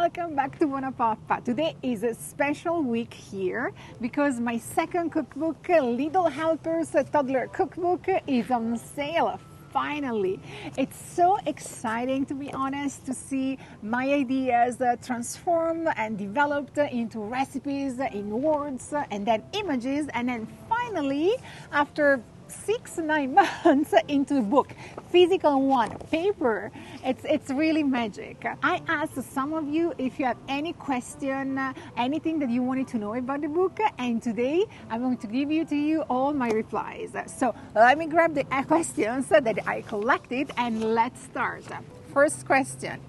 welcome back to BuonaPappa. Today is a special week here because my second cookbook, Little Helpers Toddler Cookbook, is on sale. Finally, it's so exciting, to be honest, to see my ideas transformed and developed into recipes, in words, and then images, and then finally, after 6-9 months into a book, physical one, paper. It's really magic. I asked some of you if you have any question, anything that you wanted to know about the book, and today I'm going to give to you all my replies. So let me grab the questions that I collected and let's start. First question.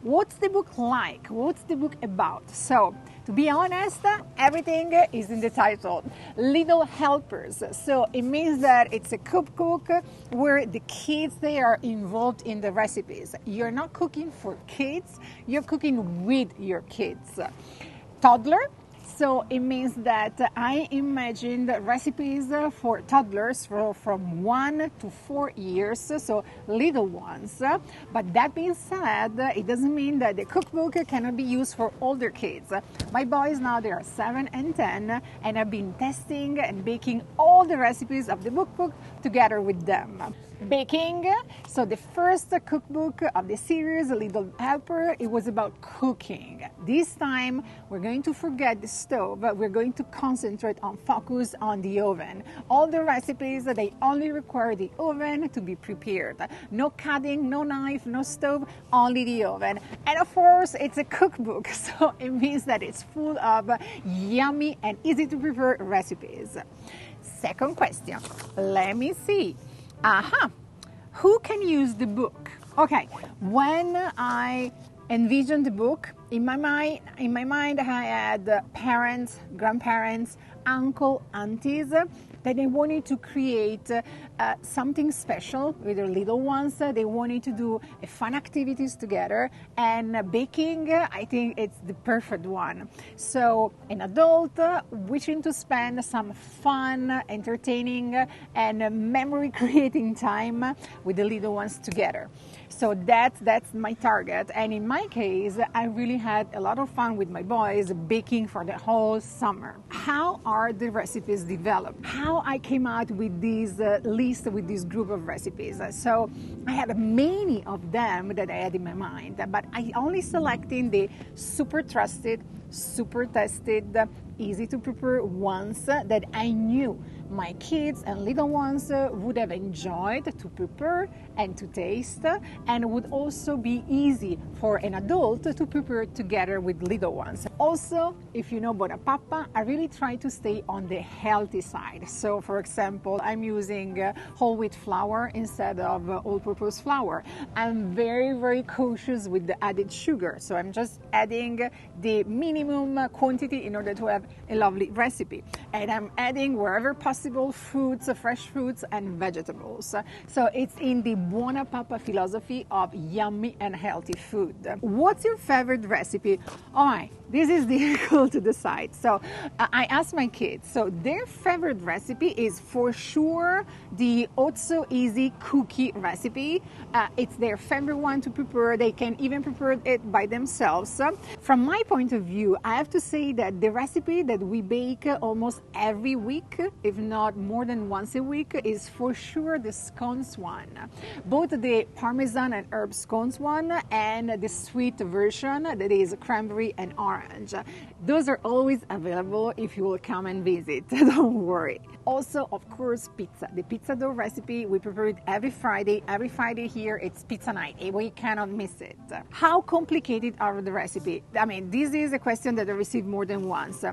What's the book like? What's the book about? So, to be honest, everything is in the title, Little Helpers. So it means that it's a cookbook where the kids, they are involved in the recipes. You're not cooking for kids, you're cooking with your kids. Toddler. So it means that I imagined recipes for toddlers from 1 to 4 years, so little ones. But that being said, it doesn't mean that the cookbook cannot be used for older kids. My boys now, they are 7 and 10, and I've been testing and baking all the recipes of the cookbook together with them. Baking. So the first cookbook of the series, Little Helper, it was about cooking. This time we're going to forget the stove. We're going to concentrate on focus on the oven. All the recipes, they only require the oven to be prepared. No cutting, no knife, no stove, only the oven. And of course, it's a cookbook, so it means that it's full of yummy and easy to prepare recipes. Second question. Let me see. Who can use the book? Okay, when I envisioned the book, in my mind I had parents, grandparents, uncle, aunties that they wanted to create something special with their little ones. They wanted to do fun activities together, and baking, I think it's the perfect one. So an adult wishing to spend some fun, entertaining, and memory creating time with the little ones together. So that's my target, and in my case, I really had a lot of fun with my boys baking for the whole summer. How are the recipes developed? How I came out with this list, with this group of recipes? So I had many of them that I had in my mind, but I only selected the super trusted, super tested, easy to prepare ones that I knew my kids and little ones would have enjoyed to prepare and to taste, and would also be easy for an adult to prepare together with little ones. Also, if you know BuonaPappa, I really try to stay on the healthy side. So for example, I'm using whole wheat flour instead of all-purpose flour. I'm very cautious with the added sugar, so I'm just adding the minimum quantity in order to have a lovely recipe. And I'm adding wherever possible fruits, fresh fruits and vegetables. So it's in the BuonaPappa philosophy of yummy and healthy food. What's your favorite recipe? Oh my, this is difficult to decide. So I asked my kids, so their favorite recipe is for sure the Otso Easy cookie recipe. It's their favorite one to prepare. They can even prepare it by themselves. From my point of view, I have to say that the recipe that we bake almost every week, if not more than once a week, is for sure the scones one. Both the Parmesan and herb scones one and the sweet version that is cranberry and orange. Those are always available if you will come and visit, don't worry. Also, of course, pizza. The pizza dough recipe, we prepare it every Friday. Every Friday here, it's pizza night. We cannot miss it. How complicated are the recipe? I mean, this is a question that I received more than once.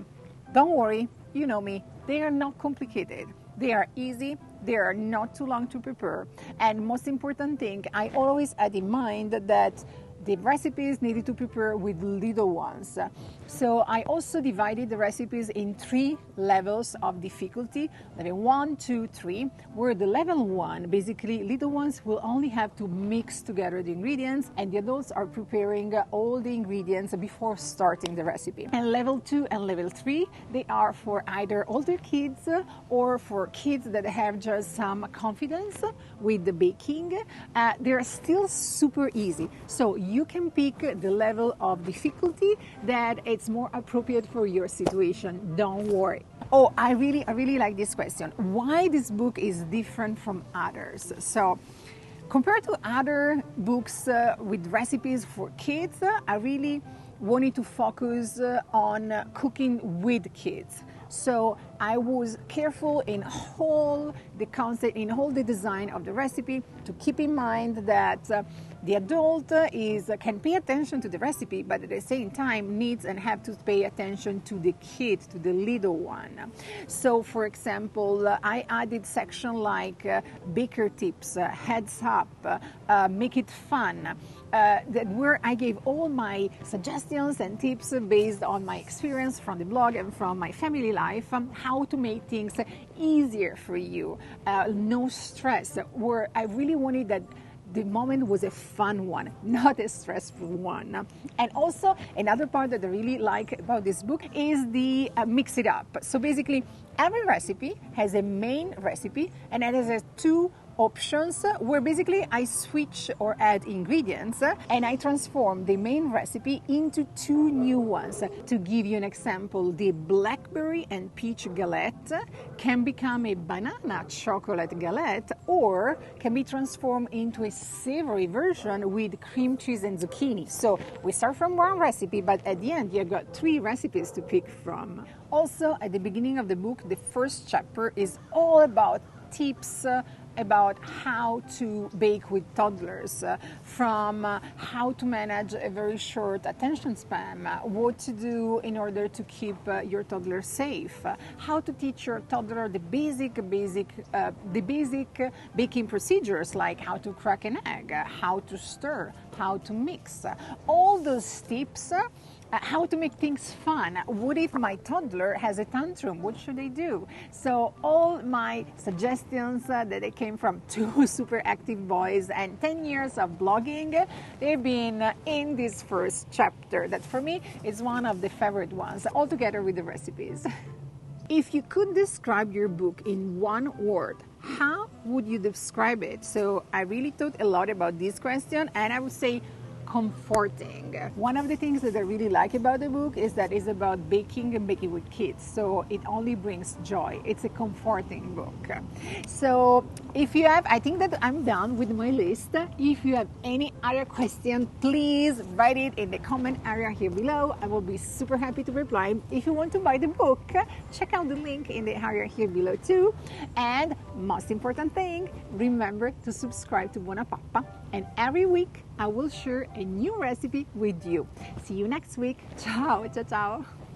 Don't worry, you know me, they are not complicated. They are easy, they are not too long to prepare. And most important thing, I always had in mind that the recipes needed to prepare with little ones. So I also divided the recipes in 3 levels of difficulty, level 1, 2, 3, where the level 1, basically little ones will only have to mix together the ingredients and the adults are preparing all the ingredients before starting the recipe. And level 2 and level 3, they are for either older kids or for kids that have just some confidence with the baking. They're still super easy. So you can pick the level of difficulty that it's more appropriate for your situation. Don't worry. Oh, I really like this question. Why this book is different from others? So, compared to other books with recipes for kids, I really wanted to focus on cooking with kids. So I was careful in all the concept, in all the design of the recipe, to keep in mind that the adult can pay attention to the recipe, but at the same time needs and have to pay attention to the kid, to the little one. So, for example, I added section like baker tips, heads up, make it fun, where I gave all my suggestions and tips based on my experience from the blog and from my family life, how to make things easier for you, no stress, where I really wanted that the moment was a fun one, not a stressful one. And also another part that I really like about this book is the mix it up. So basically every recipe has a main recipe and it has two options where basically I switch or add ingredients and I transform the main recipe into two new ones. To give you an example, the blackberry and peach galette can become a banana chocolate galette or can be transformed into a savory version with cream cheese and zucchini. So we start from one recipe, but at the end you've got three recipes to pick from. Also, at the beginning of the book, the first chapter is all about tips about how to bake with toddlers, from how to manage a very short attention span, what to do in order to keep your toddler safe, how to teach your toddler the basic baking procedures like how to crack an egg, how to stir, how to mix. All those tips. How to make things fun. What if my toddler has a tantrum? What should they do? So all my suggestions that they came from two super active boys and 10 years of blogging, they've been in this first chapter that for me is one of the favorite ones, all together with the recipes. If you could describe your book in one word, how would you describe it? So I really thought a lot about this question and I would say comforting. One of the things that I really like about the book is that it's about baking and baking with kids. So it only brings joy. It's a comforting book. So if you have, I think that I'm done with my list. If you have any other question, please write it in the comment area here below. I will be super happy to reply. If you want to buy the book, check out the link in the area here below too. And most important thing, remember to subscribe to BuonaPappa. And every week I will share a new recipe with you. See you next week. Ciao, ciao, ciao.